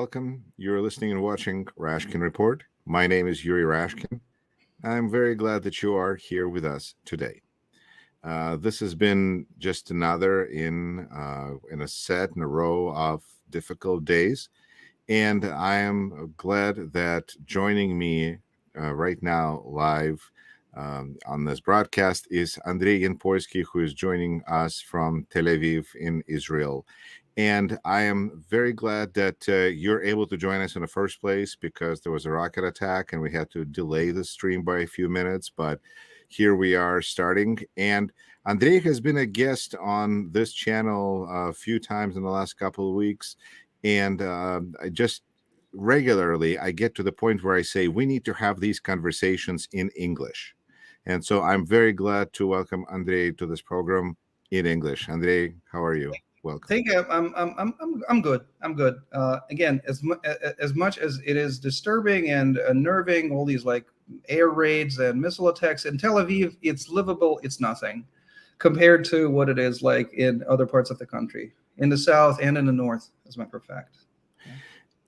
welcome. You're listening and watching Rashkin Report. My name is Yuri Rashkin. I'm very glad that you are here with us today. This has been just another in a row of difficult days, and I am glad that joining me right now live on this broadcast is Yanpolsky, who is joining us from Tel Aviv in Israel. And I am very glad that you're able to join us in the first place, because there was a rocket attack and we had to delay the stream by a few minutes. But here we are starting. And Andrei has been a guest on this channel a few times in the last couple of weeks. And I just regularly, I get to the point where I say, we need to have these conversations in English. And so I'm very glad to welcome Andrei to this program in English. Andrei, how are you? Welcome. Thank you. I'm good. I'm good. Again, as much as it is disturbing and unnerving, all these like air raids and missile attacks in Tel Aviv, it's livable. It's nothing compared to what it is like in other parts of the country, in the south and in the north, as a matter of fact.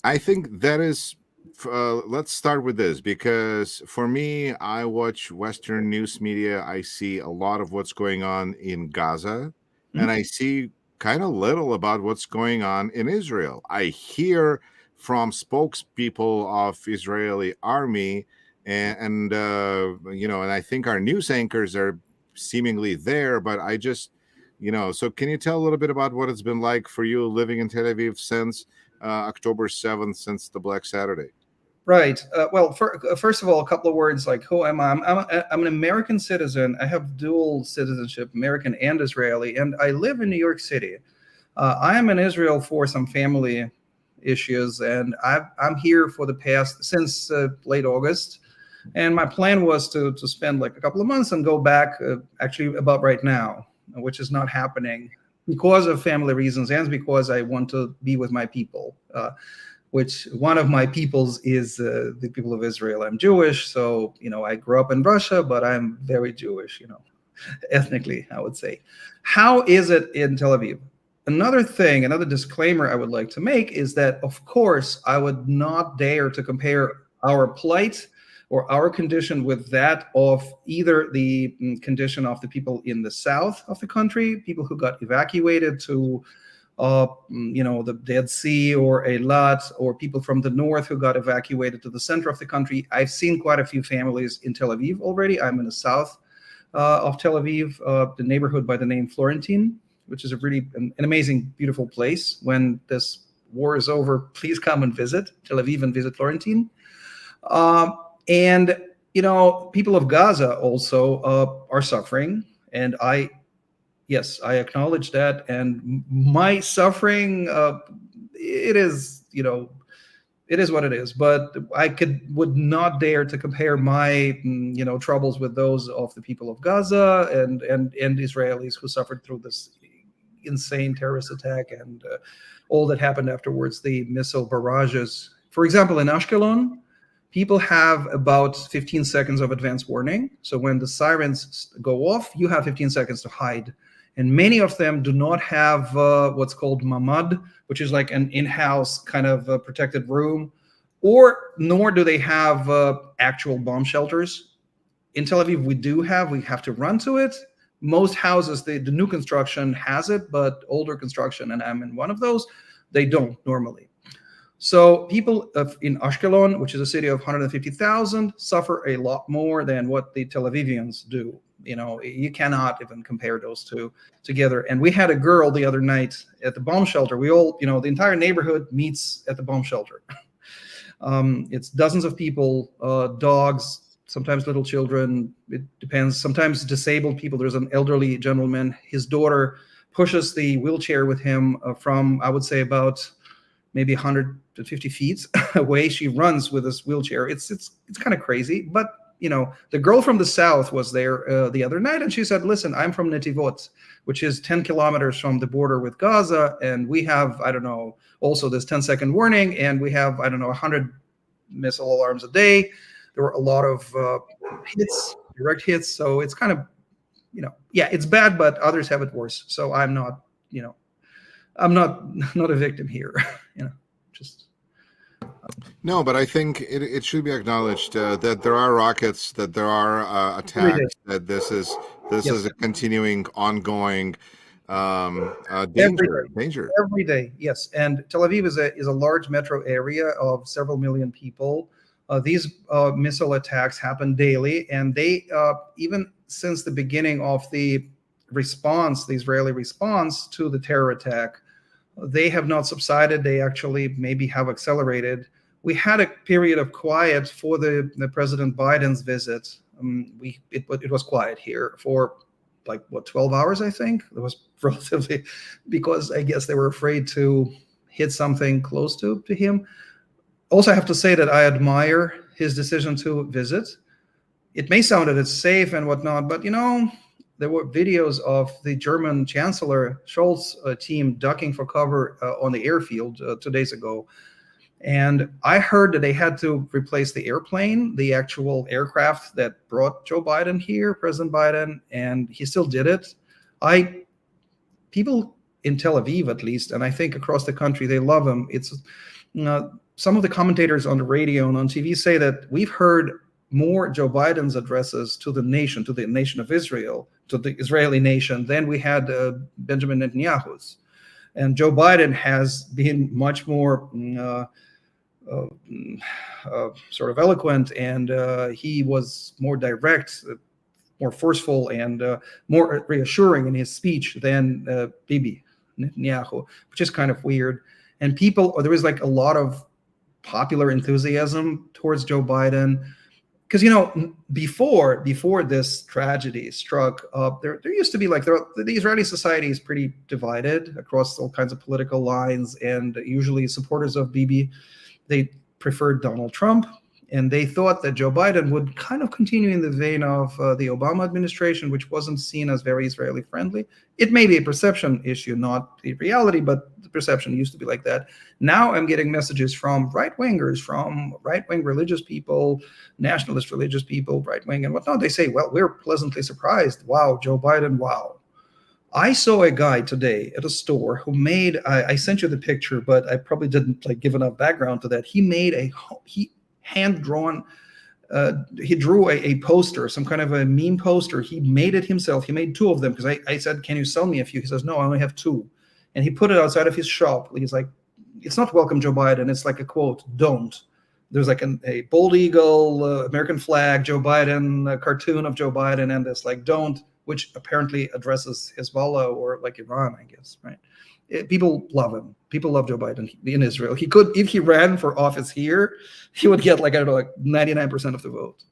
I think that is. Let's start with this, because for me, I watch Western news media. I see a lot of what's going on in Gaza, and I see kind of little about what's going on in Israel. I hear from spokespeople of Israeli army, and I think our news anchors are seemingly there, but I just, so can you tell a little bit about what it's been like for you living in Tel Aviv since October 7th, since the Black Saturday? Right. Well, first of all, a couple of words like, who am I? I'm an American citizen. I have dual citizenship, American and Israeli, and I live in New York City. I am in Israel for some family issues, and I'm here for since late August. And my plan was to spend like a couple of months and go back actually about right now, which is not happening because of family reasons and because I want to be with my people. Which one of my peoples is the people of Israel. I'm Jewish, so, I grew up in Russia, but I'm very Jewish, ethnically, I would say. How is it in Tel Aviv? Another disclaimer I would like to make is that, of course, I would not dare to compare our plight or our condition with that of either the condition of the people in the south of the country, people who got evacuated to the Dead Sea or Eilat, or people from the north who got evacuated to the center of the country. I've seen quite a few families in Tel Aviv already. I'm in the south of Tel Aviv, the neighborhood by the name Florentine, which is a really an amazing, beautiful place. When this war is over, please come and visit Tel Aviv and visit Florentine. And people of Gaza also are suffering, and yes, I acknowledge that, and my suffering, it is what it is. But I would not dare to compare my, troubles with those of the people of Gaza and Israelis who suffered through this insane terrorist attack and all that happened afterwards, the missile barrages. For example, in Ashkelon, people have about 15 seconds of advance warning. So when the sirens go off, you have 15 seconds to hide. And many of them do not have what's called mamad, which is like an in-house kind of protected room, nor do they have actual bomb shelters. In Tel Aviv, we have to run to it. Most houses, the new construction has it, but older construction, and I'm in one of those, they don't normally. So people in Ashkelon, which is a city of 150,000, suffer a lot more than what the Tel Avivians do. You cannot even compare those two together. And we had a girl the other night at the bomb shelter. We all, the entire neighborhood meets at the bomb shelter. It's dozens of people, dogs, sometimes little children. It depends. Sometimes disabled people. There's an elderly gentleman. His daughter pushes the wheelchair with him from, I would say, about maybe 150 feet away. She runs with this wheelchair. It's kind of crazy, but the girl from the south was there the other night, and she said, listen, I'm from Netivot, which is 10 kilometers from the border with Gaza, and we have, also this 10-second warning, and we have, 100 missile alarms a day. There were a lot of hits, direct hits, so it's kind of, it's bad, but others have it worse. So I'm not, I'm not a victim here, just No, but I think it should be acknowledged that there are rockets, that there are Every day. attacks, that this Yes, is a continuing, ongoing every danger. day. Danger. Every day, yes. And Tel Aviv is a large metro area of several million people. These missile attacks happen daily, and they even since the beginning of the response, the Israeli response to the terror attack, they have not subsided. They actually maybe have accelerated. We had a period of quiet for the President Biden's visit. It was quiet here for like what 12 hours, I think. It was relatively, because I guess they were afraid to hit something close to him. Also, I have to say that I admire his decision to visit. It may sound that it's safe and whatnot, but there were videos of the German Chancellor Scholz team ducking for cover on the airfield 2 days ago. And I heard that they had to replace the airplane, the actual aircraft that brought Joe Biden here, President Biden, and he still did it. People in Tel Aviv, at least, and I think across the country, they love him. It's some of the commentators on the radio and on TV say that we've heard more Joe Biden's addresses to the nation of Israel, to the Israeli nation, than we had Benjamin Netanyahu's. And Joe Biden has been much more sort of eloquent, and he was more direct, more forceful, and more reassuring in his speech than Bibi Netanyahu, which is kind of weird. And there is like a lot of popular enthusiasm towards Joe Biden. Because before this tragedy struck, there used to be like the Israeli society is pretty divided across all kinds of political lines, and usually supporters of Bibi, they preferred Donald Trump, and they thought that Joe Biden would kind of continue in the vein of the Obama administration, which wasn't seen as very Israeli friendly. It may be a perception issue, not the reality, but the perception used to be like that. Now I'm getting messages from right-wingers, from right-wing religious people, nationalist religious people, right-wing and whatnot. They say, well, we're pleasantly surprised. Wow, Joe Biden, wow. I saw a guy today at a store who made, I sent you the picture, but I probably didn't give enough background to that. He made he hand-drawn, he drew a poster, some kind of a meme poster. He made it himself. He made 2 of them, because I said, can you sell me a few? He says, no, I only have 2. And he put it outside of his shop. He's like, it's not welcome Joe Biden. It's like a quote, don't. There's like a bald eagle, American flag, Joe Biden, a cartoon of Joe Biden, and this like don't, which apparently addresses Hezbollah or like Iran, I guess, right? People love him. People love Joe Biden in Israel. He could, if he ran for office here, he would get like, I don't know, like 99% of the vote.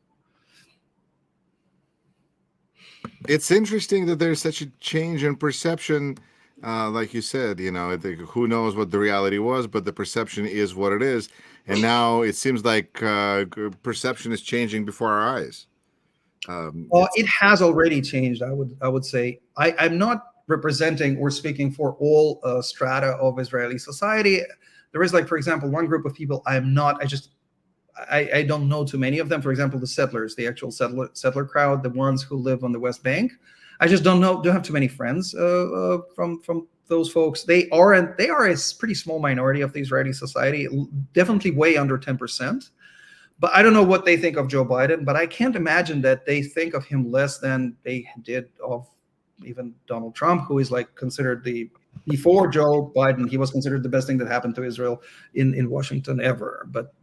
It's interesting that there's such a change in perception. Like you said, who knows what the reality was, but the perception is what it is. And now it seems like perception is changing before our eyes. It has already changed, I would say. I'm not representing or speaking for all strata of Israeli society. There is, like, for example, one group of people I don't know too many of them. For example, the settlers, the actual settler crowd, the ones who live on the West Bank. I just don't have too many friends from those folks. They are a pretty small minority of the Israeli society, definitely way under 10%. But I don't know what they think of Joe Biden, but I can't imagine that they think of him less than they did of even Donald Trump, who is like considered before Joe Biden, he was considered the best thing that happened to Israel in Washington ever. But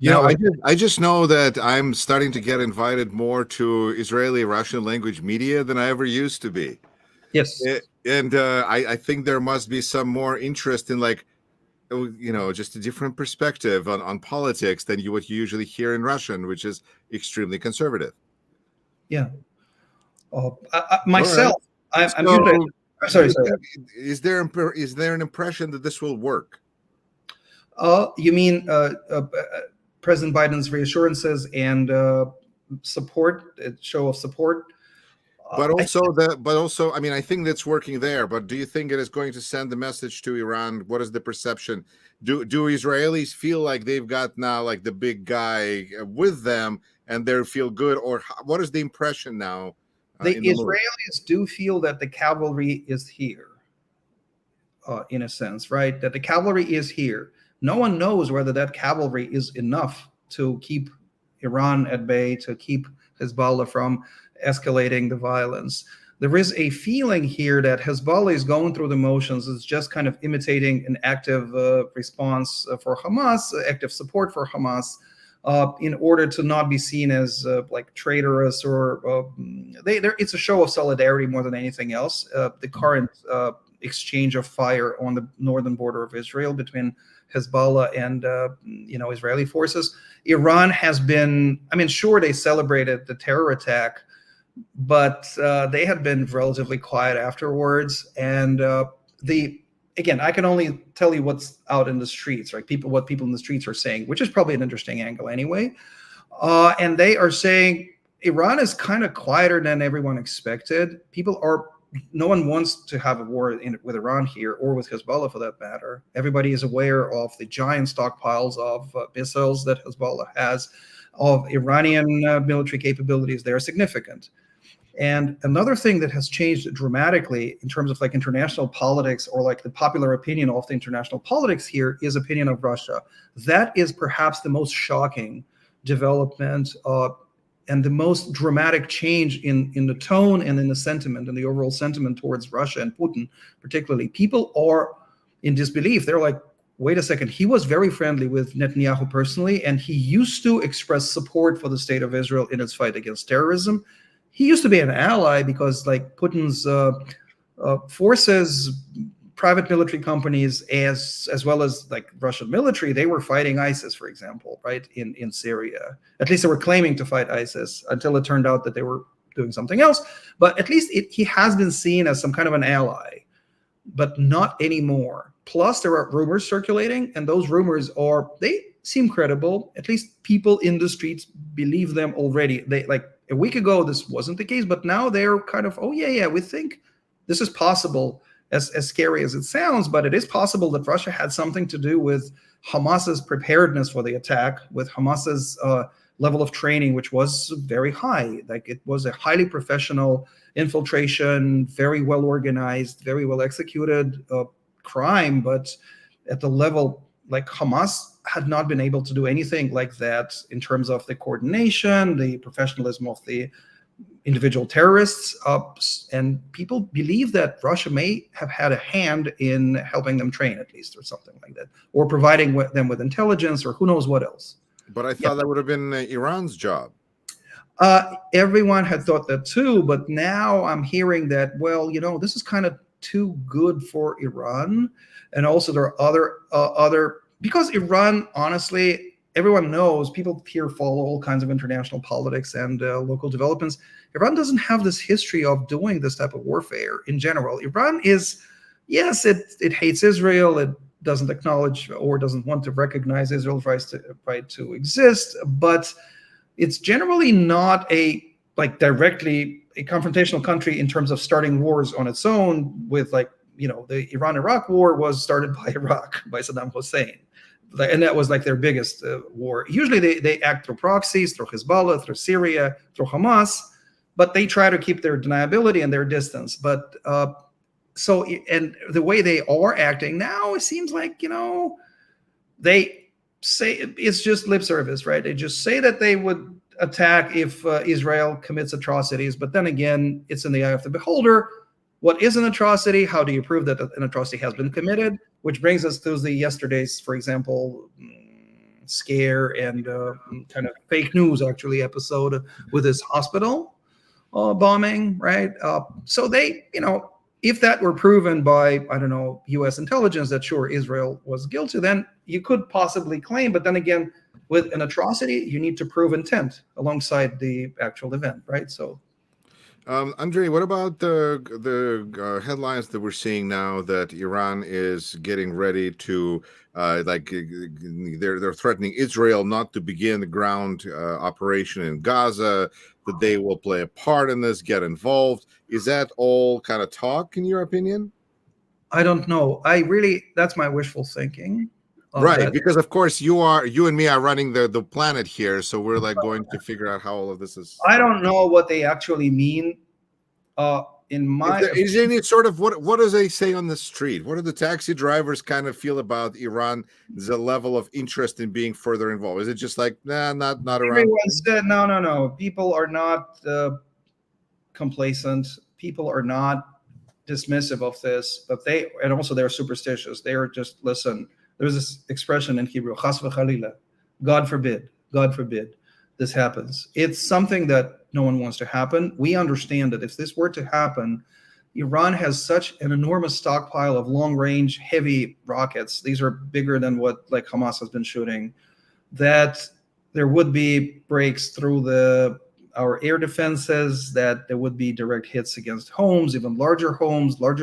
I just know that I'm starting to get invited more to Israeli Russian language media than I ever used to be. Yes. And I think there must be some more interest in just a different perspective on politics than what you usually hear in Russian, which is extremely conservative. Yeah. Myself, right. I'm sorry. Is there an impression that this will work? You mean President Biden's reassurances and support, show of support? But also, I mean, I think that's working there. But do you think it is going to send the message to Iran? What is the perception? Do Israelis feel like they've got now like the big guy with them, and they feel good, or what is the impression now? The Israelis do feel that the cavalry is here, in a sense, right? That the cavalry is here. no one knows whether that cavalry is enough to keep Iran at bay, to keep Hezbollah from escalating the violence. There is a feeling here that Hezbollah is going through the motions. It's just kind of imitating an active response for Hamas, active support for Hamas, in order to not be seen as like traitorous, or it's a show of solidarity more than anything else. The current exchange of fire on the northern border of Israel between Hezbollah and Israeli forces. Iran has been, I mean, sure, they celebrated the terror attack, but they had been relatively quiet afterwards. And again, I can only tell you what's out in the streets, right? What people in the streets are saying, which is probably an interesting angle anyway. And they are saying Iran is kind of quieter than everyone expected. No one wants to have a war with Iran here, or with Hezbollah for that matter. Everybody is aware of the giant stockpiles of missiles that Hezbollah has, of Iranian military capabilities. They are significant. And another thing that has changed dramatically in terms of like international politics, or like the popular opinion of the international politics here, is opinion of Russia. That is perhaps the most shocking development and the most dramatic change in the tone and in the sentiment and the overall sentiment towards Russia and Putin particularly. People are in disbelief. They're like, wait a second, he was very friendly with Netanyahu personally, and he used to express support for the state of Israel in its fight against terrorism. He used to be an ally because like Putin's forces, private military companies, as well as like Russian military, they were fighting ISIS, for example, right, in Syria. At least they were claiming to fight ISIS, until it turned out that they were doing something else. But at least he has been seen as some kind of an ally, but not anymore. Plus, there are rumors circulating, and those rumors they seem credible. At least people in the streets believe them already. They, like a week ago, this wasn't the case, but now they're kind of, oh yeah, we think this is possible. As scary as it sounds, but it is possible that Russia had something to do with Hamas's preparedness for the attack, with Hamas's level of training, which was very high. Like, it was a highly professional infiltration, very well organized, very well executed crime, but at the level, like, Hamas had not been able to do anything like that in terms of the coordination, the professionalism of the individual terrorists, and people believe that Russia may have had a hand in helping them train, at least, or something like that, or providing them with intelligence, or who knows what else. But I thought that would have been Iran's job. Everyone had thought that too, but now I'm hearing that, well, this is kind of too good for Iran, and also there are other because Iran, honestly, everyone knows, people here follow all kinds of international politics and local developments. Iran doesn't have this history of doing this type of warfare in general. Iran is, yes, it hates Israel. It doesn't acknowledge or doesn't want to recognize Israel's right to exist, but it's generally not directly a confrontational country in terms of starting wars on its own with, like, the Iran-Iraq war was started by Iraq, by Saddam Hussein. And that was like their biggest war. Usually they act through proxies, through Hezbollah, through Syria, through Hamas, but they try to keep their deniability and their distance. But and the way they are acting now, it seems like, they say it's just lip service, right? They just say that they would attack if Israel commits atrocities, but then again, it's in the eye of the beholder. What is an atrocity? How do you prove that an atrocity has been committed? Which brings us to the yesterday's, for example, scare and kind of fake news, actually, episode with this hospital bombing, right? So they, if that were proven by, I don't know, U.S. intelligence that, sure, Israel was guilty, then you could possibly claim. But then again, with an atrocity, you need to prove intent alongside the actual event, right? So. Andrei, what about the headlines that we're seeing now that Iran is getting ready to, they're threatening Israel not to begin the ground operation in Gaza, that they will play a part in this, get involved. Is that all kind of talk, in your opinion? I don't know. That's my wishful thinking. Right, because of course you and me are running the planet here, so we're like going to figure out how all of this is. I don't know what they actually mean. in my is there any sort of what does they say on the street? What do the taxi drivers kind of feel about Iran? The level of interest in being further involved? Is it just like, nah, not around? everyone said no. People are not complacent. People are not dismissive of this, but and also they're superstitious. They are just, listen, there's this expression in Hebrew, chas v'chalila, God forbid this happens. It's something that no one wants to happen. We understand that if this were to happen, Iran has such an enormous stockpile of long-range heavy rockets. These are bigger than what like Hamas has been shooting, that there would be breaks through our air defenses, that there would be direct hits against homes, even larger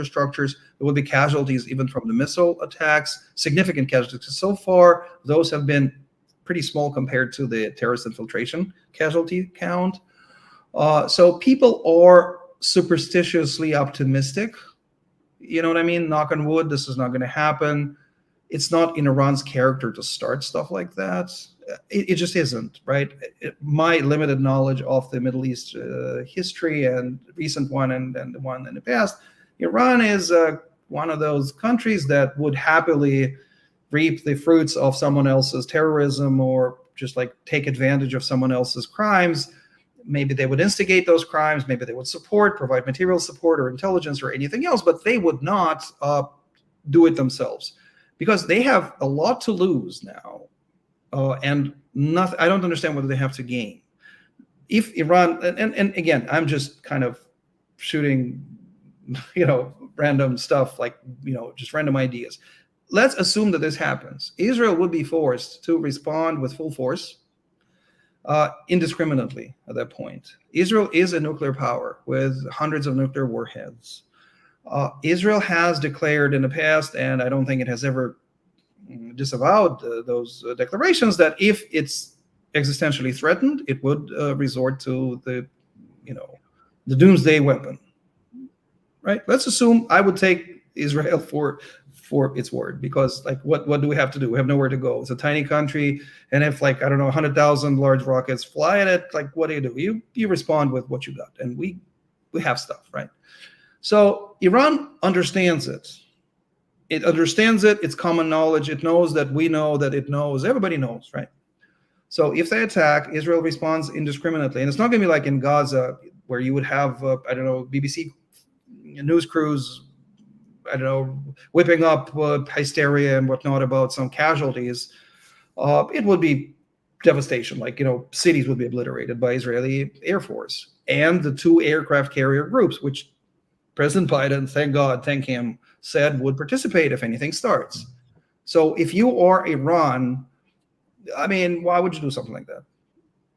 structures. There would be casualties even from the missile attacks, significant casualties. So far, those have been pretty small compared to the terrorist infiltration casualty count. So people are superstitiously optimistic. You know what I mean? Knock on wood, this is not going to happen. It's not in Iran's character to start stuff like that. It just isn't, right? My limited knowledge of the Middle East history and recent one and the one in the past, Iran is one of those countries that would happily reap the fruits of someone else's terrorism, or just like take advantage of someone else's crimes. Maybe they would instigate those crimes, maybe they would provide material support or intelligence or anything else, but they would not do it themselves, because they have a lot to lose now. And nothing, I don't understand what they have to gain. If Iran, and again, I'm just kind of shooting, random stuff, like, just random ideas. Let's assume that this happens. Israel would be forced to respond with full force, indiscriminately at that point. Israel is a nuclear power with hundreds of nuclear warheads. Israel has declared in the past, and I don't think it has ever disavowed those declarations, that if it's existentially threatened, it would resort to the doomsday weapon. Right? Let's assume I would take Israel for its word, because like what do we have to do? We have nowhere to go. It's a tiny country, and if 100,000 large rockets fly at it, like what do? You respond with what you got, and we have stuff, right? So Iran understands it. It understands it. It's common knowledge. It knows that we know that it knows. Everybody knows, right? So if they attack, Israel responds indiscriminately, and it's not going to be like in Gaza, where you would have BBC news crews, whipping up hysteria and whatnot about some casualties. It would be devastation. Cities would be obliterated by Israeli Air Force and the 2 aircraft carrier groups, which President Biden, thank him, said would participate if anything starts. So if you are Iran, I mean, why would you do something like that?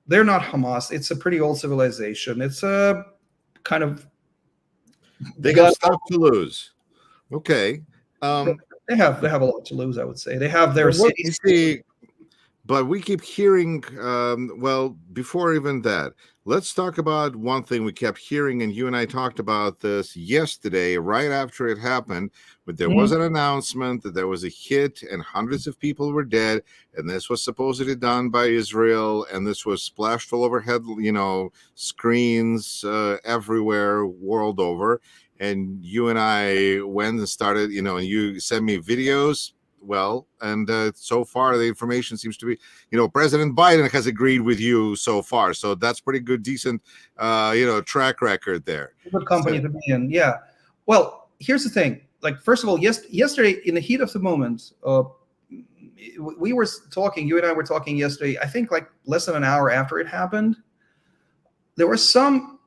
They're not Hamas. It's a pretty old civilization. It's a kind of... They got stuff to lose. Okay. They have a lot to lose, I would say. They have their cities. But we keep hearing, well, before even that, let's talk about one thing we kept hearing, and you and I talked about this yesterday, right after it happened, but there was an announcement that there was a hit and hundreds of people were dead, and this was supposedly done by Israel, and this was splashed all over screens everywhere, world over. And you and I went and started, and you sent me videos. Well, and so far the information seems to be, President Biden has agreed with you so far. So that's pretty good, decent, track record there. Good company to be in. Yeah. Well, here's the thing. First of all, yesterday, in the heat of the moment, we were talking, you and I were talking yesterday, I think less than an hour after it happened. There were some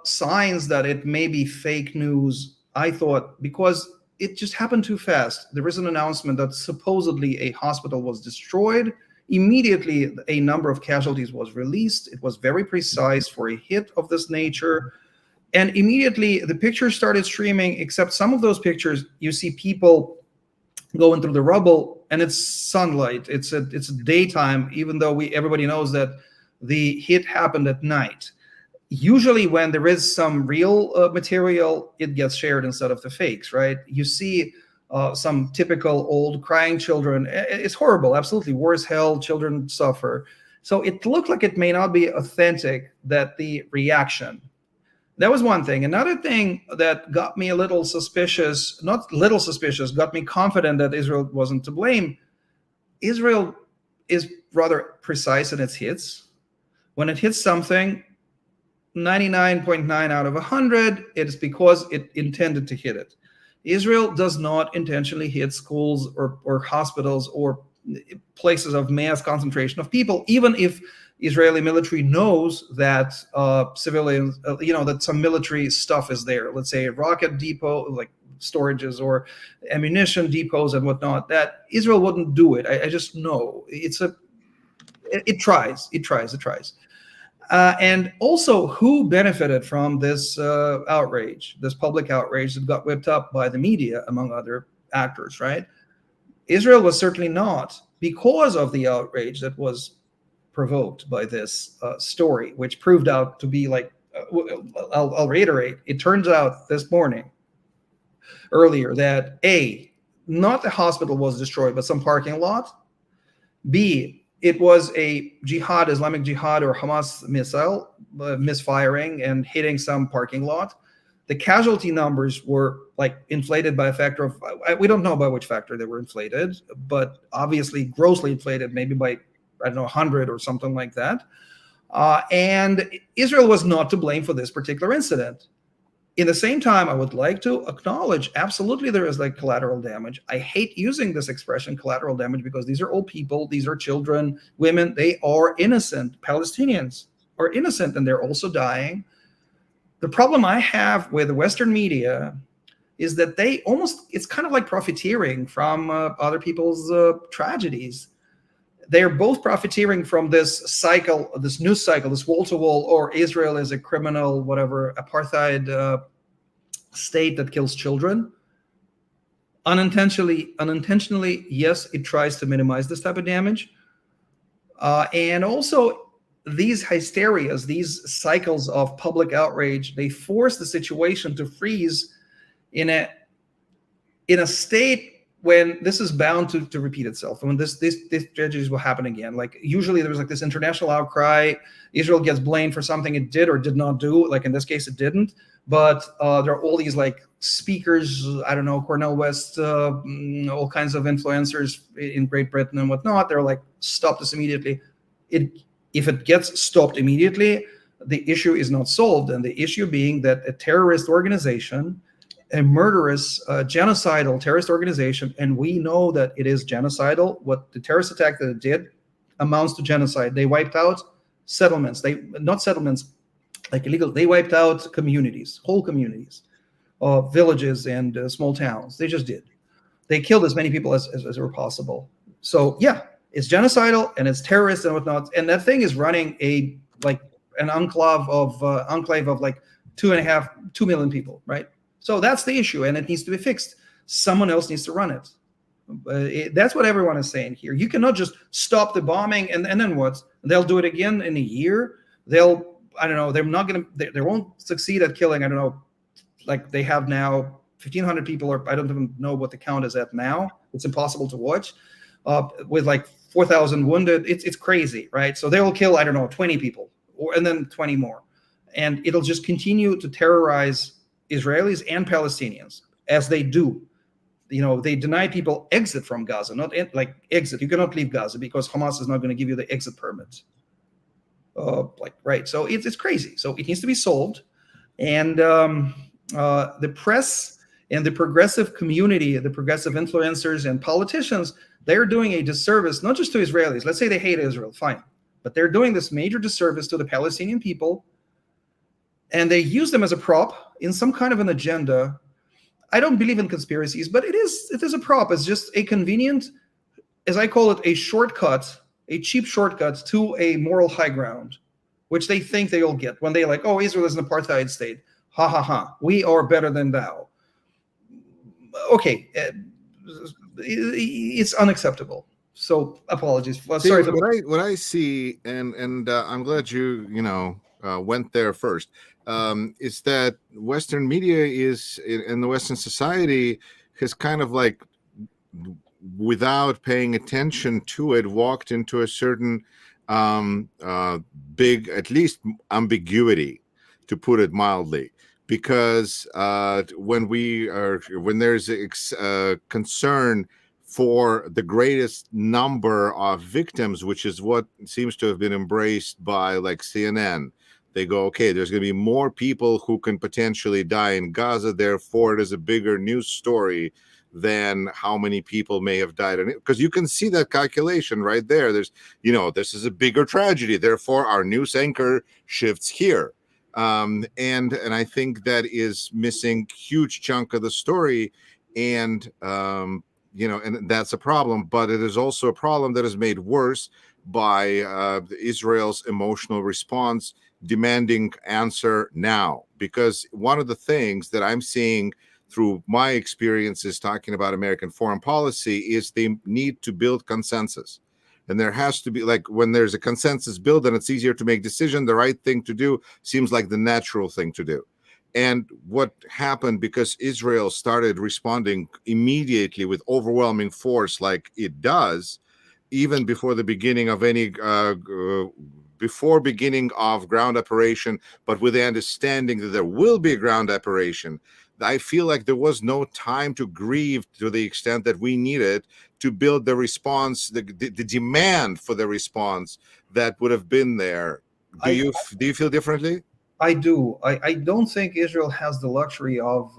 signs that it may be fake news, I thought, because it just happened too fast. There was an announcement that supposedly a hospital was destroyed. Immediately, a number of casualties was released. It was very precise for a hit of this nature. And immediately, the pictures started streaming, except some of those pictures, you see people going through the rubble, and it's sunlight. It's daytime, even though everybody knows that the hit happened at night. Usually when there is some real material, it gets shared instead of the fakes, right? You see some typical old crying children. It's horrible, absolutely. War is hell, children suffer. So it looked like it may not be authentic, that the reaction. That was one thing. Another thing that got me a little suspicious, not little suspicious, got me confident that Israel wasn't to blame. Israel is rather precise in its hits. When it hits something, 99.9 out of 100, it is because it intended to hit it. Israel does not intentionally hit schools or hospitals or places of mass concentration of people, even if Israeli military knows that civilians, that some military stuff is there. Let's say a rocket depot, like storages or ammunition depots and whatnot, that Israel wouldn't do it. I just know it tries. And also, who benefited from this outrage, this public outrage that got whipped up by the media, among other actors, right? Israel was certainly not, because of the outrage that was provoked by this story, which proved out to be like, I'll reiterate, it turns out this morning, earlier, that A, not the hospital was destroyed, but some parking lot. B, it was a jihad, Islamic Jihad or Hamas missile misfiring and hitting some parking lot. The casualty numbers were like inflated by a factor of, we don't know by which factor they were inflated, but obviously grossly inflated, maybe by, I don't know, 100 or something like that. And Israel was not to blame for this particular incident. In the same time, I would like to acknowledge, absolutely, there is like collateral damage. I hate using this expression, collateral damage, because these are old people, these are children, women, they are innocent. Palestinians are innocent and they're also dying. The problem I have with the Western media is that they almost, it's kind of like profiteering from other people's tragedies. They're both profiteering from this cycle, this news cycle, this wall-to-wall, or Israel is a criminal, whatever, apartheid state that kills children. Unintentionally, yes, it tries to minimize this type of damage. And also, these hysterias, these cycles of public outrage, they force the situation to freeze in a state when this is bound to repeat itself. And when this tragedies will happen again. Like usually there's like this international outcry. Israel gets blamed for something it did or did not do. Like in this case, it didn't. But there are all these like speakers, I don't know, Cornel West, all kinds of influencers in Great Britain and whatnot. They're like, stop this immediately. If it gets stopped immediately, the issue is not solved. And the issue being that a terrorist organization, a murderous, genocidal terrorist organization, and we know that it is genocidal. What the terrorist attack that it did amounts to genocide. They wiped out settlements. Not settlements like illegal. They wiped out communities, whole communities, villages and small towns. They just did. They killed as many people as were possible. So yeah, it's genocidal and it's terrorist and whatnot. And that thing is running an enclave of like 2 million people, right? So that's the issue, and it needs to be fixed. Someone else needs to run it. That's what everyone is saying here. You cannot just stop the bombing and then what? They'll do it again in a year. I don't know, they won't succeed at killing, I don't know, like they have now 1,500 people, or I don't even know what the count is at now. It's impossible to watch. With like 4,000 wounded, it's crazy, right? So they will kill, I don't know, 20 people, and then 20 more. And it'll just continue to terrorize Israelis and Palestinians, as they do. They deny people exit from Gaza, not exit. You cannot leave Gaza because Hamas is not going to give you the exit permit. Right. So it's crazy. So it needs to be solved. And the press and the progressive community, the progressive influencers and politicians, they're doing a disservice, not just to Israelis. Let's say they hate Israel, fine. But they're doing this major disservice to the Palestinian people. And they use them as a prop in some kind of an agenda. I don't believe in conspiracies, but it is a prop. It's just a convenient, as I call it, a shortcut, a cheap shortcut to a moral high ground, which they think they'll get when they like, oh, Israel is an apartheid state. Ha, ha, ha. We are better than thou. Okay. It's unacceptable. So apologies. Sorry for what I see, and I'm glad you went there first. Is that Western media in the Western society has kind of like, without paying attention to it, walked into a certain big, at least ambiguity to put it mildly, because when there's a concern for the greatest number of victims, which is what seems to have been embraced by like CNN, they go, okay, there's going to be more people who can potentially die in Gaza, therefore it is a bigger news story than how many people may have died. Because you can see that calculation right there. There's, this is a bigger tragedy, therefore our news anchor shifts here. And I think that is missing huge chunk of the story. And, and that's a problem, but it is also a problem that is made worse by Israel's emotional response demanding answer now. Because one of the things that I'm seeing through my experiences talking about American foreign policy is the need to build consensus. And there has to be, like, when there's a consensus built and it's easier to make decision, the right thing to do seems like the natural thing to do. And what happened, because Israel started responding immediately with overwhelming force like it does, even before the beginning of any before beginning of ground operation, but with the understanding that there will be a ground operation, I feel like there was no time to grieve to the extent that we needed to build the response, the demand for the response that would have been there. Do you feel differently? I do. I don't think Israel has the luxury of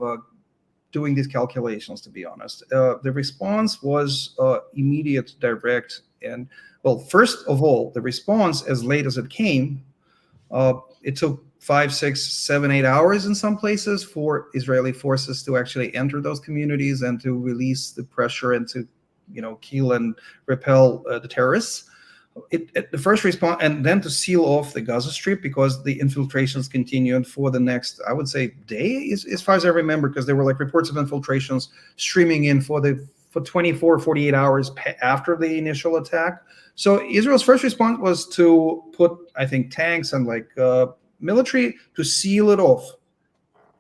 doing these calculations, to be honest. The response was immediate, direct, and, well, first of all, the response, as late as it came, it took 5, 6, 7, 8 hours in some places for Israeli forces to actually enter those communities and to release the pressure and to, kill and repel the terrorists. The first response, and then to seal off the Gaza Strip, because the infiltrations continued for the next, I would say, day, as far as I remember, because there were like reports of infiltrations streaming in for 24, 48 hours after the initial attack. So Israel's first response was to put, I think, tanks and like military to seal it off,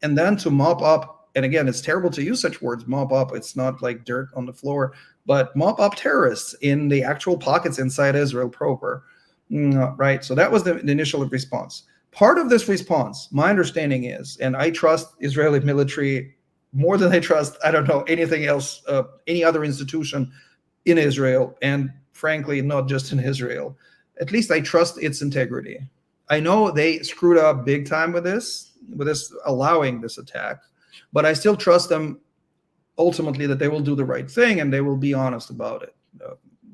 and then to mop up. And again, it's terrible to use such words, mop up. It's not like dirt on the floor, but mop up terrorists in the actual pockets inside Israel proper, right? So that was the initial response. Part of this response, my understanding is, and I trust Israeli military more than I trust, I don't know, anything else, any other institution in Israel, and frankly, not just in Israel. At least I trust its integrity. I know they screwed up big time with this allowing this attack, but I still trust them ultimately that they will do the right thing and they will be honest about it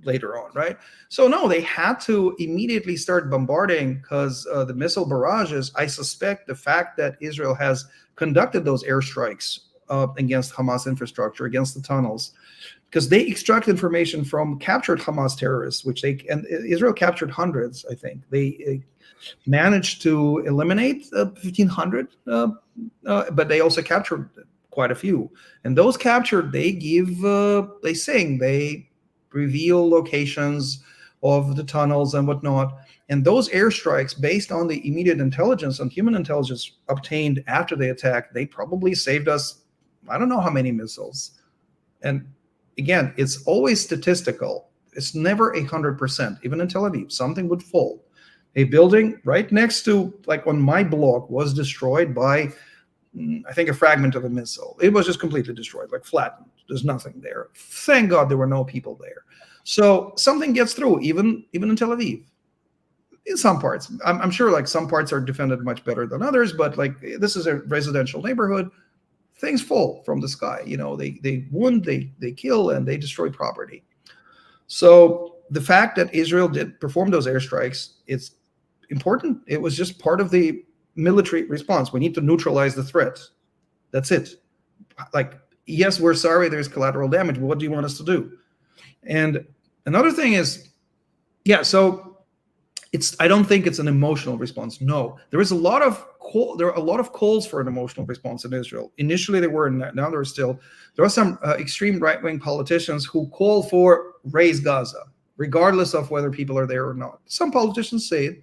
later on, right? So no, they had to immediately start bombarding, because the missile barrages, I suspect the fact that Israel has conducted those airstrikes against Hamas infrastructure, against the tunnels, because they extract information from captured Hamas terrorists, and Israel captured hundreds, I think. They managed to eliminate 1,500, but they also captured quite a few. And those captured, they reveal locations of the tunnels and whatnot. And those airstrikes, based on the immediate intelligence and human intelligence obtained after the attack, they probably saved us, I don't know how many missiles. And again, it's always statistical. It's never 100%. Even in Tel Aviv, something would fall. A building right next to, like on my block, was destroyed by, I think, a fragment of a missile. It was just completely destroyed, like flattened. There's nothing there. Thank God there were no people there. So something gets through, even in Tel Aviv. In some parts, I'm sure like some parts are defended much better than others, but like this is a residential neighborhood. Things fall from the sky. They wound, they kill, and they destroy property. So the fact that Israel did perform those airstrikes, it's important. It was just part of the military response. We need to neutralize the threat. That's it. Like, yes, we're sorry there's collateral damage, but what do you want us to do? And another thing is, so I don't think it's an emotional response. No, there are a lot of calls for an emotional response in Israel. Initially there were, now there are some extreme right-wing politicians who call for raise Gaza, regardless of whether people are there or not. Some politicians say it.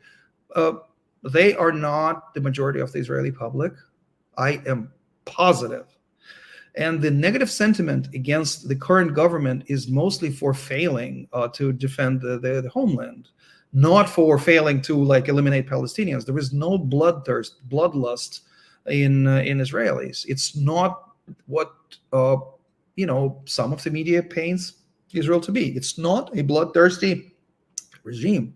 They are not the majority of the Israeli public. I am positive. And the negative sentiment against the current government is mostly for failing to defend the homeland, not for failing to like eliminate Palestinians. There is no bloodthirst, bloodlust in Israelis. It's not what you know, some of the media paints Israel to be. It's not a bloodthirsty regime.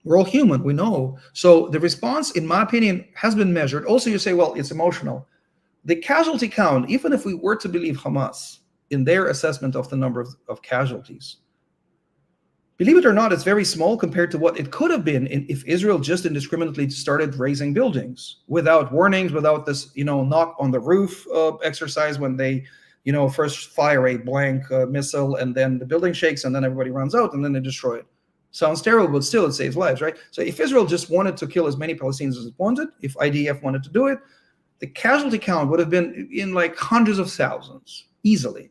We're all human, we know. So the response, in my opinion, has been measured. Also, you say, well, it's emotional. The casualty count, even if we were to believe Hamas in their assessment of the number of casualties, believe it or not, it's very small compared to what it could have been if Israel just indiscriminately started razing buildings without warnings, without this, you know, knock on the roof exercise when they, you know, first fire a blank missile and then the building shakes and then everybody runs out and then they destroy it. Sounds terrible, but still it saves lives, right? So if Israel just wanted to kill as many Palestinians as it wanted, if IDF wanted to do it, the casualty count would have been in like hundreds of thousands, easily.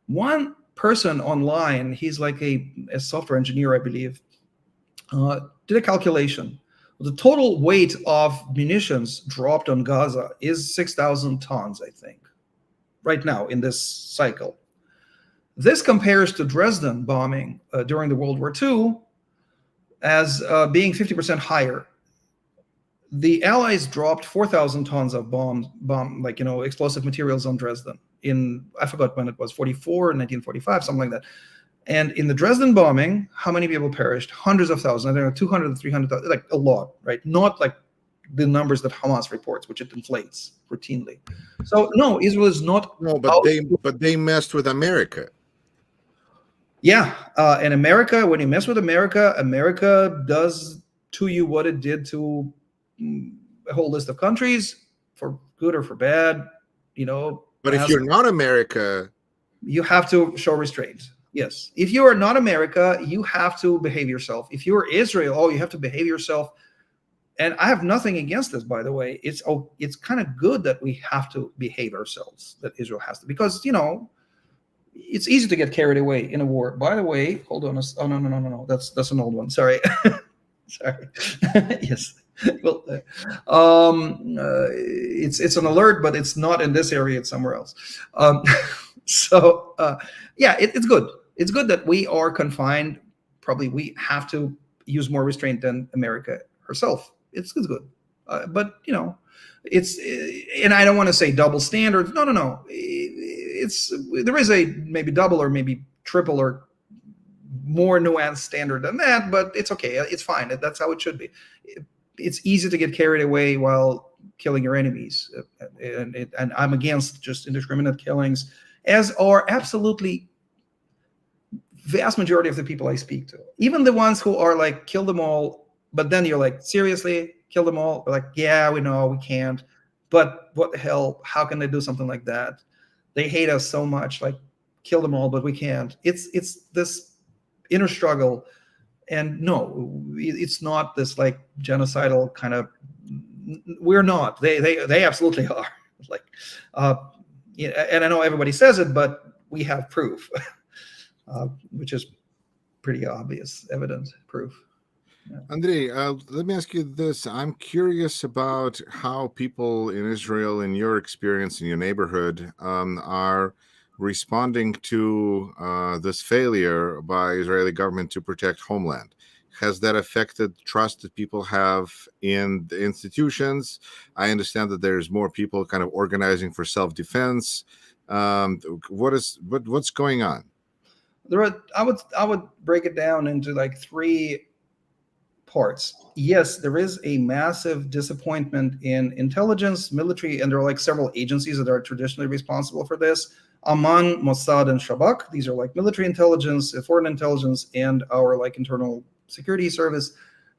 One person online, he's like a software engineer, I believe, did a calculation. The total weight of munitions dropped on Gaza is 6,000 tons, I think, right now in this cycle. This compares to Dresden bombing during the World War II as being 50% higher. The Allies dropped 4,000 tons of like, you know, explosive materials on Dresden in, I forgot when it was, 44, 1945, something like that. And in the Dresden bombing, how many people perished? Hundreds of thousands, I don't know, 200 to 300,000, like a lot, right? Not like the numbers that Hamas reports, which it inflates routinely. So no, Israel is not. No, but they messed with America. Yeah, in America, when you mess with America, America does to you what it did to a whole list of countries, for good or for bad, you know. But if you're not America, you have to show restraint. Yes, if you are not America, you have to behave yourself. If you're Israel, oh, you have to behave yourself. And I have nothing against this, by the way. It's kind of good that we have to behave ourselves, that Israel has to, because, you know, it's easy to get carried away in a war. By the way, hold on. Oh, no. That's an old one. Sorry. Sorry. Yes. Well, it's an alert, but it's not in this area. It's somewhere else. Yeah, it's good. It's good that we are confined. Probably we have to use more restraint than America herself. It's good. But, you know, and I don't want to say double standards. No. There is a maybe double or maybe triple or more nuanced standard than that, but it's okay. It's fine. That's how it should be. It's easy to get carried away while killing your enemies. And I'm against just indiscriminate killings, as are absolutely vast majority of the people I speak to. Even the ones who are like, kill them all, but then you're like, seriously, kill them all? They're like, yeah, we know, we can't. But what the hell? How can they do something like that? They hate us so much, like, kill them all, but we can't. It's this inner struggle. And no, it's not this like genocidal kind of, we're not. They absolutely are. Like, and I know everybody says it, but we have proof, which is pretty obvious, evident proof. Yeah. Andrei, let me ask you this. I'm curious about how people in Israel, in your experience in your neighborhood, are responding to this failure by Israeli government to protect homeland. Has that affected trust that people have in the institutions? I understand that there's more people kind of organizing for self-defense. What's going on? I would break it down into like three parts. Yes, there is a massive disappointment in intelligence, military, and there are like several agencies that are traditionally responsible for this. Amman, Mossad, and Shabak. These are like military intelligence, foreign intelligence, and our like internal security service.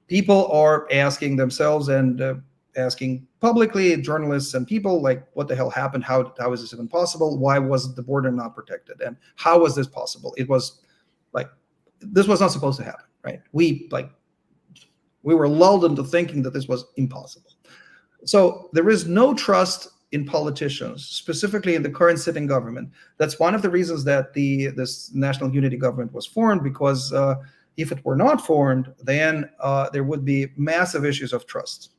People are asking themselves and asking publicly, journalists and people, like, what the hell happened? How is this even possible? Why was the border not protected? And how was this possible? It was like, this was not supposed to happen, right? We were lulled into thinking that this was impossible. So there is no trust in politicians, specifically in the current sitting government. That's one of the reasons that this national unity government was formed, because if it were not formed, then there would be massive issues of trust.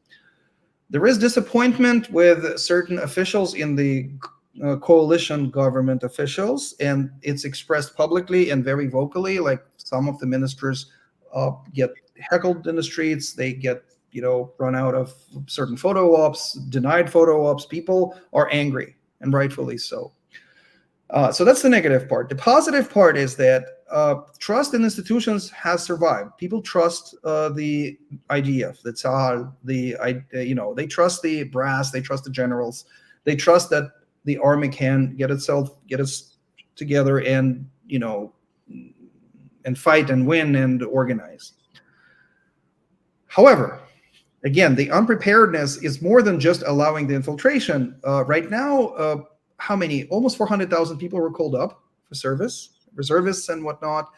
There is disappointment with certain officials in the coalition government officials, and it's expressed publicly and very vocally. Like, some of the ministers get heckled in the streets. They get, run out of certain photo ops, denied photo ops. People are angry, and rightfully so. So that's the negative part. The positive part is that trust in institutions has survived. People trust the IDF, the Tzahal, they trust the brass, they trust the generals, they trust that the army can get us together and and fight and win and organize. However, again, the unpreparedness is more than just allowing the infiltration. Right now, how many? Almost 400,000 people were called up for service, reservists and whatnot.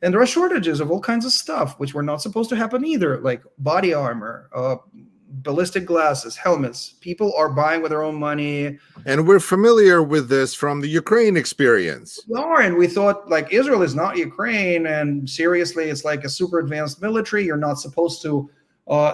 And there are shortages of all kinds of stuff, which were not supposed to happen either, like body armor, ballistic glasses, helmets. People are buying with their own money. And we're familiar with this from the Ukraine experience. We are, and we thought, like, Israel is not Ukraine, and seriously, it's like a super advanced military. You're not supposed to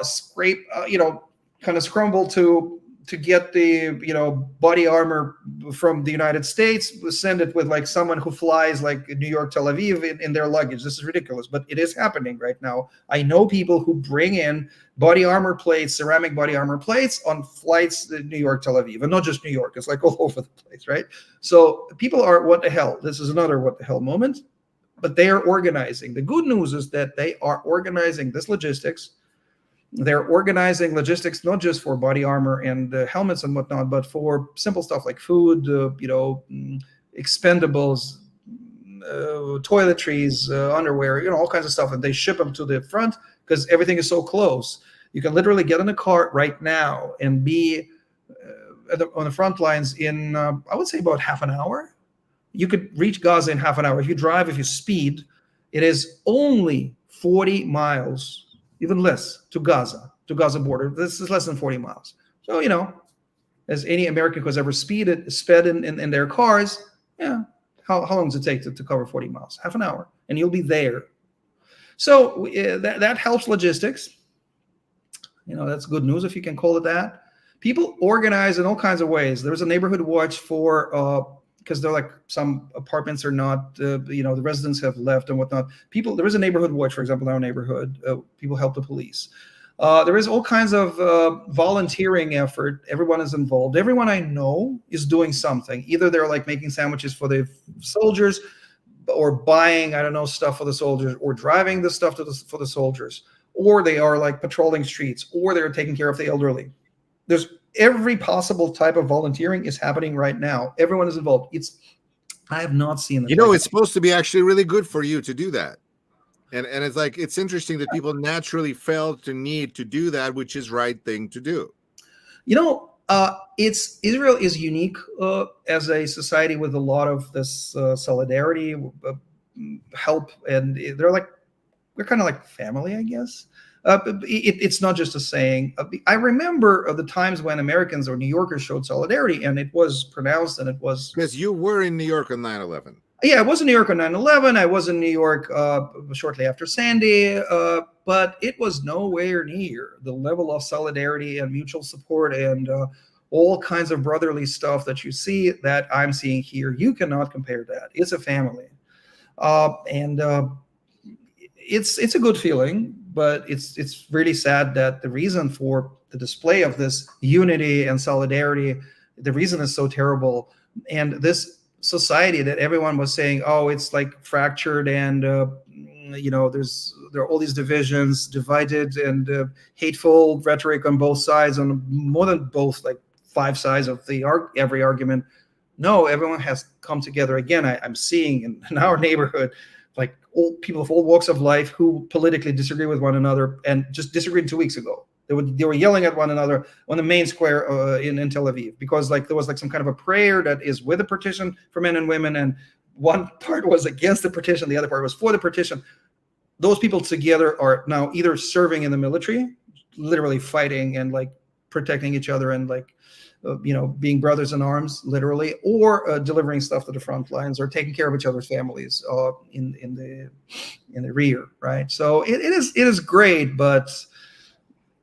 scrape, kind of scramble to get the body armor from the United States, send it with like someone who flies like New York, Tel Aviv in their luggage. This is ridiculous, but it is happening right now. I know people who bring in body armor plates, ceramic body armor plates on flights to New York, Tel Aviv, and not just New York. It's like all over the place, right? So people are, what the hell? This is another what the hell moment, but they are organizing. The good news is that they are organizing this logistics. They're organizing logistics not just for body armor and helmets and whatnot, but for simple stuff like food, expendables, toiletries, underwear, all kinds of stuff. And they ship them to the front because everything is so close. You can literally get in a car right now and be on the front lines in, I would say, about half an hour. You could reach Gaza in half an hour. If you drive, if you speed, it is only 40 miles. Even less to Gaza border. This is less than 40 miles. So, as any American who has ever sped in their cars, yeah, how long does it take to cover 40 miles? Half an hour, and you'll be there. So that helps logistics. That's good news, if you can call it that. People organize in all kinds of ways. There's a neighborhood watch for because they're like some apartments are not, the residents have left and whatnot. There is a neighborhood watch, for example, in our neighborhood. People help the police. There is all kinds of volunteering effort. Everyone is involved. Everyone I know is doing something. Either they're like making sandwiches for the soldiers, or buying, stuff for the soldiers, or driving the stuff for the soldiers, or they are like patrolling streets, or they're taking care of the elderly. There's every possible type of volunteering is happening right now. Everyone is involved. I have not seen it. It's supposed to be actually really good for you to do that. And it's like, it's interesting that people naturally felt to need to do that, which is right thing to do. Israel is unique as a society with a lot of this solidarity, help, and we're kind of like family, I guess. It's not just a saying. I remember the times when Americans or New Yorkers showed solidarity, and it was pronounced, and it was... Because you were in New York on 9/11. Yeah, I was in New York on 9/11. I was in New York shortly after Sandy, but it was nowhere near the level of solidarity and mutual support and all kinds of brotherly stuff that you see that I'm seeing here. You cannot compare that. It's a family. It's a good feeling, but it's really sad that the reason for the display of this unity and solidarity, the reason is so terrible. And this society that everyone was saying, oh, it's like fractured, and there are all these divisions, divided, and hateful rhetoric on both sides, on more than both, like 5 sides of every argument. No, everyone has come together again. I'm seeing in our neighborhood, like people of all walks of life who politically disagree with one another, and just disagreed 2 weeks ago. They were yelling at one another on the main square in Tel Aviv, because there was some kind of a prayer that is with a partition for men and women, and one part was against the partition, the other part was for the partition. Those people together are now either serving in the military, literally fighting and protecting each other, and being brothers in arms, literally, or delivering stuff to the front lines, or taking care of each other's families in the rear, right? So it is great, but.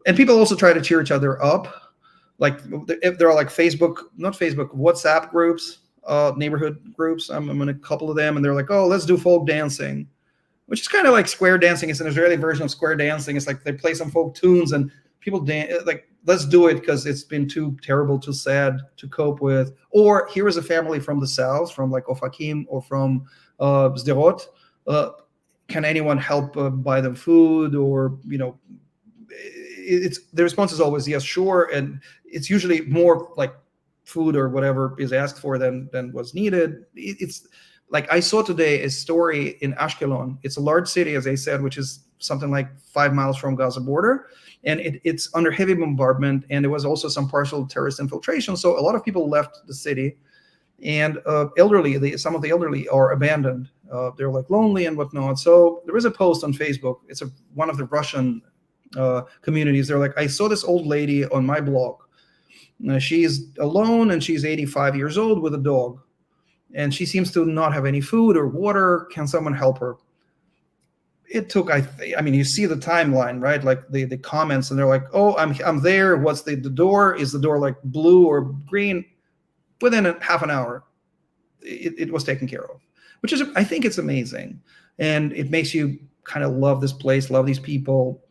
And people also try to cheer each other up. If there are WhatsApp groups, neighborhood groups. I'm in a couple of them, and they're like, oh, let's do folk dancing. which is kind of like square dancing. It's an Israeli version of square dancing. It's like they play some folk tunes and people dance, like, let's do it because it's been too terrible, too sad to cope with. Or here is a family from the south, from like Ofakim or from Sderot. Can anyone help buy them food? Or, you know, the response is always yes, sure. And it's usually more like food or whatever is asked for than was needed. It's like, I saw today a story in Ashkelon. It's a large city, as I said, which is something like 5 miles from Gaza border. And it's under heavy bombardment. And there was also some partial terrorist infiltration. So a lot of people left the city. And some of the elderly are abandoned. They're like lonely and whatnot. So there is a post on Facebook. It's one of the Russian communities. They're like, I saw this old lady on my blog. She's alone and she's 85 years old with a dog. And she seems to not have any food or water. Can someone help her? It took, I mean, you see the timeline, right? Like the comments, and they're like, oh, I'm there. What's the door? Is the door like blue or green? Within half an hour, it was taken care of, which is, I think it's amazing. And it makes you kind of love this place, love these people.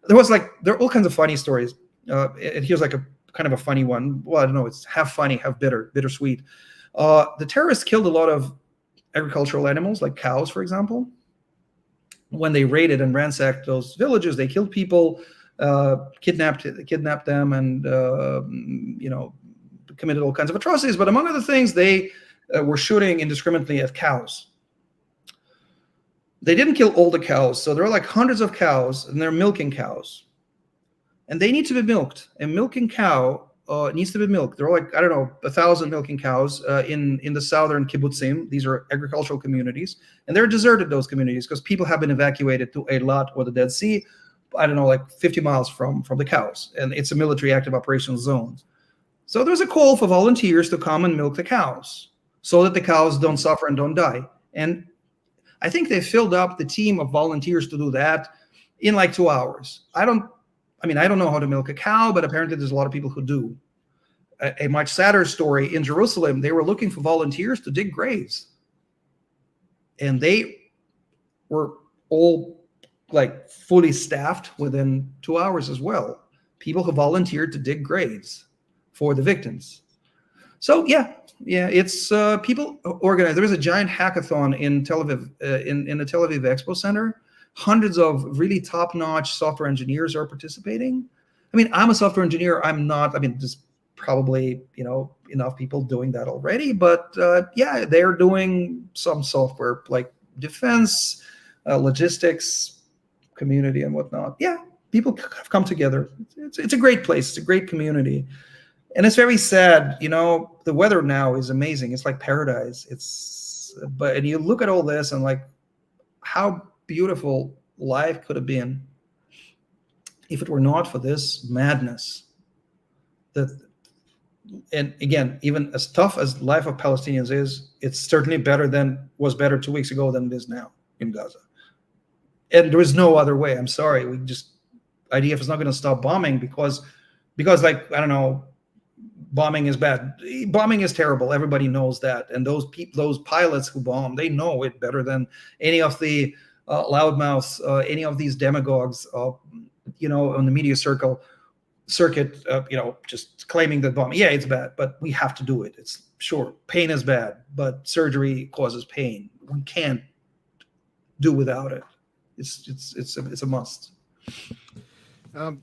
There are all kinds of funny stories. And here's like a kind of a funny one. Well, I don't know. It's half funny, half bittersweet. The terrorists killed a lot of agricultural animals, like cows, for example. When they raided and ransacked those villages, they killed people, kidnapped them, and you know, committed all kinds of atrocities. But among other things, they were shooting indiscriminately at cows. They didn't kill all the cows, so there are like hundreds of cows, and they're milking cows, and they need to be milked. A milking cow needs to be milked. There are like, I don't know, 1,000 milking cows in the southern kibbutzim. These are agricultural communities, and they're deserted, those communities, because people have been evacuated to Eilat or the Dead Sea, I don't know, like 50 miles from the cows, and it's a military active operations zone. So there's a call for volunteers to come and milk the cows so that the cows don't suffer and don't die. And I think they filled up the team of volunteers to do that in like 2 hours. I don't know how to milk a cow, but apparently there's a lot of people who do. A much sadder story, in Jerusalem, they were looking for volunteers to dig graves. And they were all like fully staffed within 2 hours as well. People who volunteered to dig graves for the victims. So yeah, it's people organized. There was a giant hackathon in Tel Aviv, in the Tel Aviv Expo Center. Hundreds of really top-notch software engineers are participating. I mean, I'm a software engineer. I'm not. I mean, there's probably, you know, enough people doing that already. But yeah, they're doing some software like defense, logistics, community, and whatnot. Yeah, people have come together. It's a great place. It's a great community. And it's very sad, you know, the weather now is amazing. It's like paradise. And you look at all this and like how beautiful life could have been if it were not for this madness. And again, even as tough as life of Palestinians is, it's certainly was better 2 weeks ago than it is now in Gaza. And there is no other way. I'm sorry. IDF is not going to stop bombing because like, I don't know, bombing is bad. Bombing is terrible. Everybody knows that. And those pilots who bomb, they know it better than any of the loudmouths, any of these demagogues, you know, on the media circuit, you know, just claiming that bombing, yeah, it's bad, but we have to do it. It's sure, pain is bad, but surgery causes pain. We can't do without it. It's a must.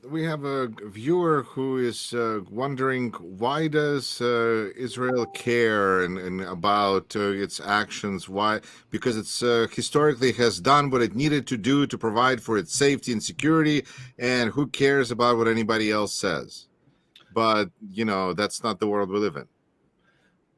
We have a viewer who is wondering, why does Israel care and about its actions? Why? Because it's historically has done what it needed to do to provide for its safety and security, and who cares about what anybody else says? But, you know, that's not the world we live in.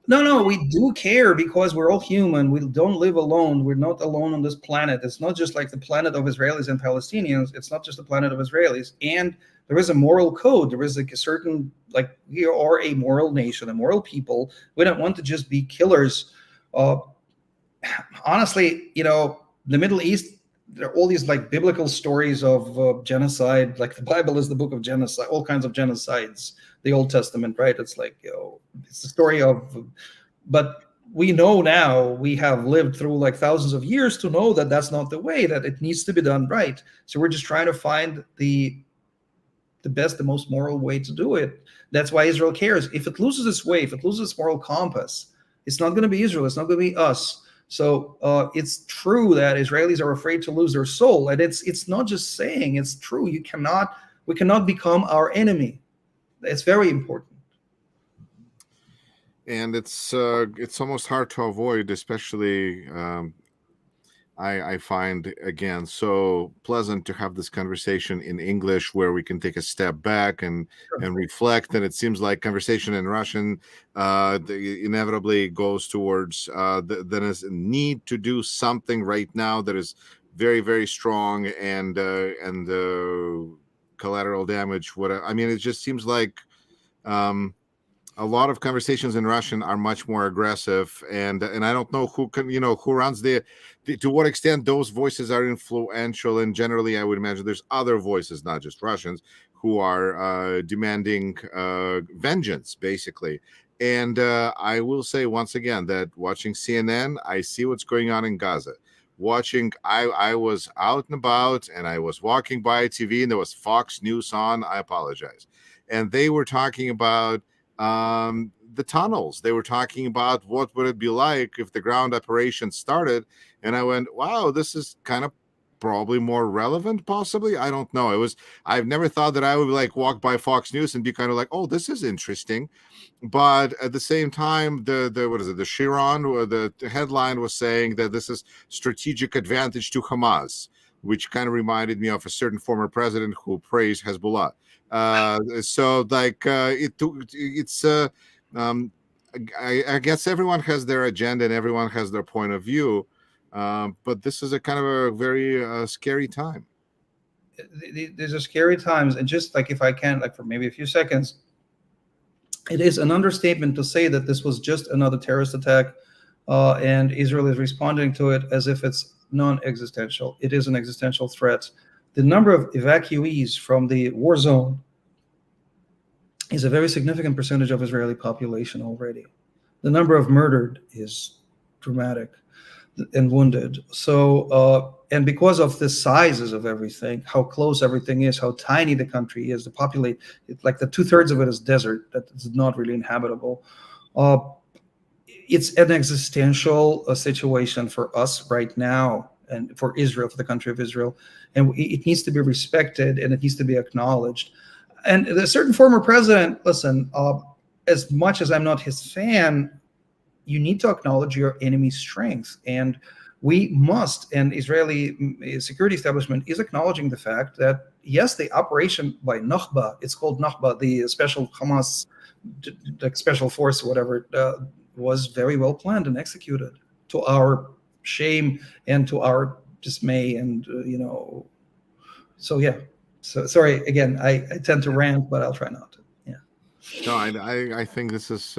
No, we do care because we're all human. We don't live alone. We're not alone on this planet. It's not just like the planet of Israelis and Palestinians. It's not just the planet of Israelis. And there is a moral code. There is like a certain, like, we are a moral nation, a moral people. We don't want to just be killers. Honestly, you know, the Middle East, there are all these like biblical stories of genocide. Like the Bible is the book of genocide, all kinds of genocides. The Old Testament, right? It's like, you know, it's the story of, but we know now, we have lived through like thousands of years to know that that's not the way, that it needs to be done right. So we're just trying to find the best, the most moral way to do it. That's why Israel cares. If it loses its way, if it loses its moral compass, it's not going to be Israel. It's not going to be us. So it's true that Israelis are afraid to lose their soul, and it's not just saying, it's true. We cannot become our enemy. It's very important. And it's almost hard to avoid, especially I find, again, so pleasant to have this conversation in English where we can take a step back and reflect. And it seems like conversation in Russian inevitably goes towards there is a need to do something right now that is very, very strong, and collateral damage. I mean, it just seems like a lot of conversations in Russian are much more aggressive, and I don't know who runs to what extent those voices are influential. And generally, I would imagine there's other voices, not just Russians, who are demanding vengeance, basically. And I will say once again that watching CNN, I see what's going on in Gaza. I was out and about, and I was walking by TV, and there was Fox News on. I apologize, and they were talking about the tunnels. They were talking about what would it be like if the ground operation started, and I went, wow, this is kind of probably more relevant, possibly. I don't know. I've never thought that I would like walk by Fox News and be kind of like, oh, this is interesting. But at the same time, the what is it, the Chiron, or the headline was saying that this is strategic advantage to Hamas, which kind of reminded me of a certain former president who praised Hezbollah. So like it's I guess everyone has their agenda and everyone has their point of view, but this is a kind of a very scary time. These are scary times, and just like, if I can, like for maybe a few seconds, it is an understatement to say that this was just another terrorist attack, and Israel is responding to it as if it's non-existential. It is an existential threat. The number of evacuees from the war zone is a very significant percentage of Israeli population already. The number of murdered is dramatic, and wounded. So, and because of the sizes of everything, how close everything is, how tiny the country is, the populate, like the 2/3 of it is desert, that is not really inhabitable. It's an existential situation for us right now, and for Israel, for the country of Israel, and it needs to be respected, and it needs to be acknowledged. And a certain former president, listen, as much as I'm not his fan, you need to acknowledge your enemy's strength, and we must. And Israeli security establishment is acknowledging the fact that yes, the operation by Nakhba, it's called Nakhba, the special Hamas, like special force, whatever, was very well planned and executed, to our shame and to our dismay, and so yeah. So sorry again, I tend to rant, but I'll try not to. Yeah. No, I think this is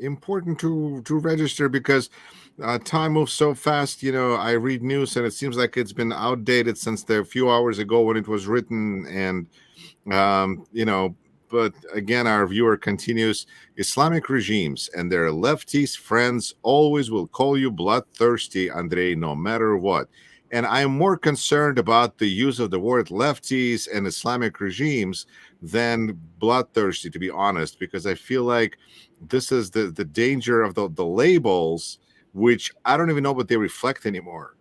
important to register, because time moves so fast. I read news and it seems like it's been outdated since the few hours ago when it was written, and but again, our viewer continues: Islamic regimes and their leftist friends always will call you bloodthirsty, Andrei, no matter what. And I'm more concerned about the use of the word lefties and Islamic regimes than bloodthirsty, to be honest, because I feel like this is the danger of the labels, which I don't even know what they reflect anymore.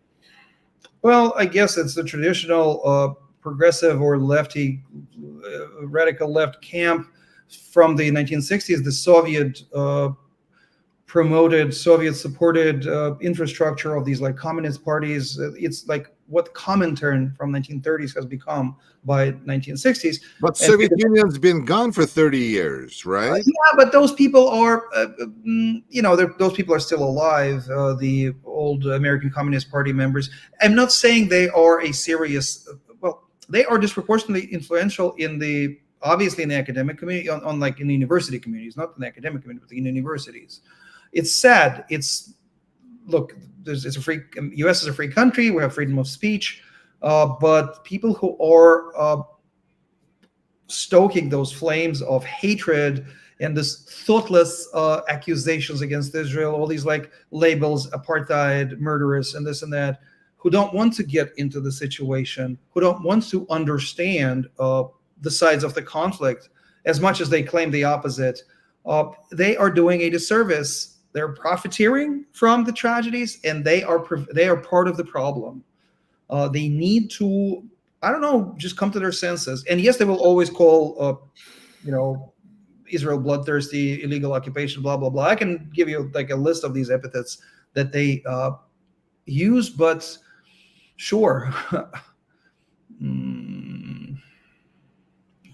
Well, I guess it's the traditional progressive or lefty, radical left camp from the 1960s, the Soviet promoted, Soviet-supported infrastructure of these like communist parties. It's like what Comintern from 1930s has become by 1960s. But Soviet Union's been gone for 30 years, right? Yeah, but those people are, those people are still alive. The old American Communist Party members. I'm not saying they are a serious. Well, they are disproportionately influential obviously in the academic community, on like in the university communities, not in the academic community, but in universities. It's sad. Look, it's a free, U.S. is a free country. We have freedom of speech, but people who are stoking those flames of hatred and this thoughtless accusations against Israel, all these like labels, apartheid, murderous, and this and that, who don't want to get into the situation, who don't want to understand the sides of the conflict as much as they claim the opposite. They are doing a disservice. They're profiteering from the tragedies, and they are part of the problem. They need to, I don't know, just come to their senses. And yes, they will always call, Israel bloodthirsty, illegal occupation, blah, blah, blah. I can give you like a list of these epithets that they use, but sure.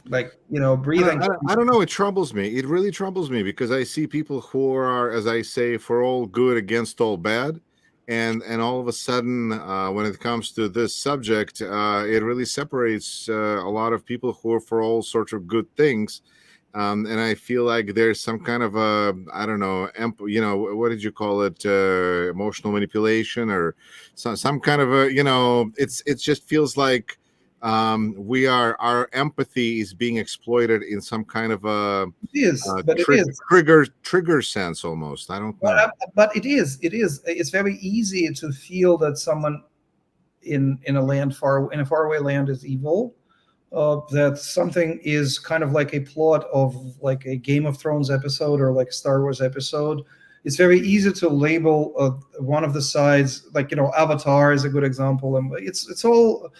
Breathing. I don't know. It troubles me. It really troubles me because I see people who are, as I say, for all good against all bad. And all of a sudden, when it comes to this subject, it really separates a lot of people who are for all sorts of good things. And I feel like there's some kind of a, I don't know, what did you call it? Emotional manipulation or some kind of a, it just feels like our empathy is being exploited in some kind of a trigger sense almost. I don't know. But it is. It's very easy to feel that someone in a faraway land is evil. That something is kind of like a plot of like a Game of Thrones episode or like Star Wars episode. It's very easy to label one of the sides, like Avatar is a good example, and it's all.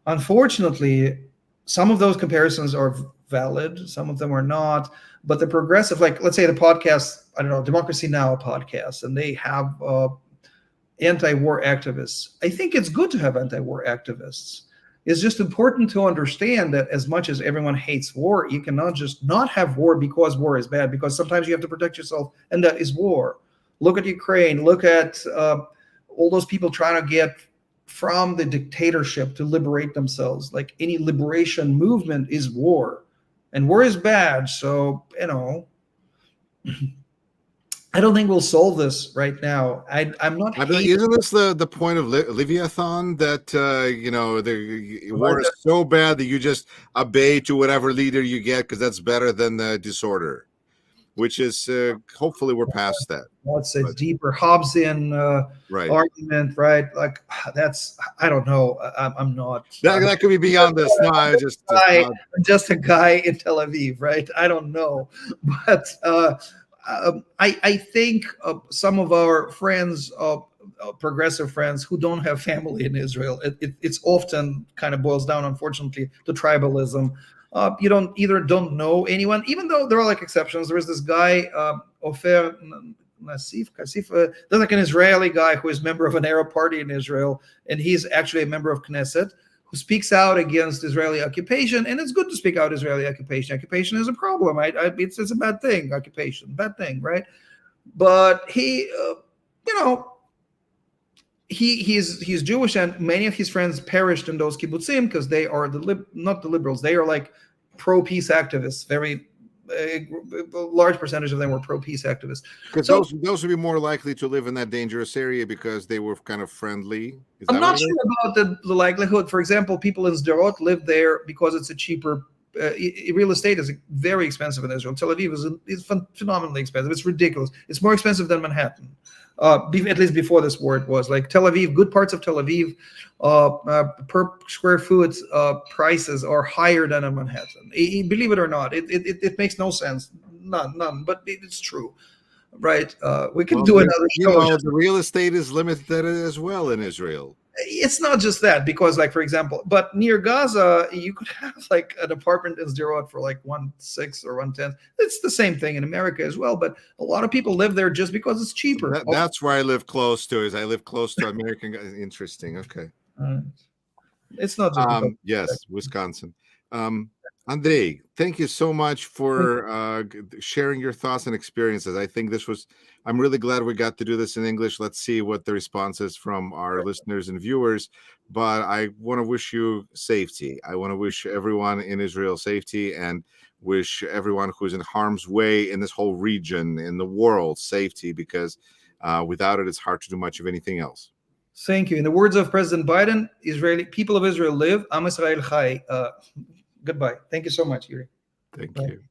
Unfortunately, some of those comparisons are valid, some of them are not. But the progressive, like let's say the podcast, I don't know, Democracy Now! Podcast, and they have anti-war activists. I think it's good to have anti-war activists. It's just important to understand that as much as everyone hates war, you cannot just not have war because war is bad, because sometimes you have to protect yourself, and that is war. Look at Ukraine. Look at all those people trying to get from the dictatorship to liberate themselves. Like any liberation movement is war, and war is bad. So, I don't think we'll solve this right now. I'm not. Isn't this the point of Leviathan, that the war is so bad that you just obey to whatever leader you get because that's better than the disorder, which is hopefully we're past that. That's a deeper Hobbesian argument, right? Like that's, I don't know. I'm not. That could be beyond this. No, I'm just a guy in Tel Aviv, right? I don't know, but. I think some of our friends, progressive friends who don't have family in Israel, it's often kind of boils down, unfortunately, to tribalism. You don't know anyone, even though there are like exceptions. There is this guy, Ofer Nassif, there's like an Israeli guy who is a member of an Arab party in Israel, and he's actually a member of Knesset, who speaks out against Israeli occupation. And it's good to speak out Israeli occupation. Occupation is a problem. It's a bad thing. Occupation, bad thing, right? But he, he's Jewish, and many of his friends perished in those kibbutzim because they are not the liberals. They are like pro-peace activists. Very a large percentage of them were pro-peace activists. Because those would be more likely to live in that dangerous area because they were kind of friendly. I'm not sure about the likelihood. For example, people in Sderot live there because it's a cheaper. Real estate is very expensive in Israel. Tel Aviv is phenomenally expensive. It's ridiculous. It's more expensive than Manhattan. At least before this war, it was like Tel Aviv. Good parts of Tel Aviv, per square foot prices are higher than in Manhattan. Believe it or not, it makes no sense. None. But it's true, right? We can do another show. The real estate is limited as well in Israel. It's not just that, because like, for example, but near Gaza, you could have like an apartment in Sderot for like 1/6 or 1/10. It's the same thing in America as well. But a lot of people live there just because it's cheaper. That's where I live close to. I live close to American. Interesting. Okay. It's not just yes, Wisconsin. Andrei, thank you so much for sharing your thoughts and experiences. I think I'm really glad we got to do this in English. Let's see what the response is from our listeners and viewers. But I want to wish you safety. I want to wish everyone in Israel safety, and wish everyone who's in harm's way in this whole region, in the world, safety, because without it, it's hard to do much of anything else. Thank you. In the words of President Biden, people of Israel live. Am Israel Chai. Goodbye. Thank you so much, Yuri. Thank you.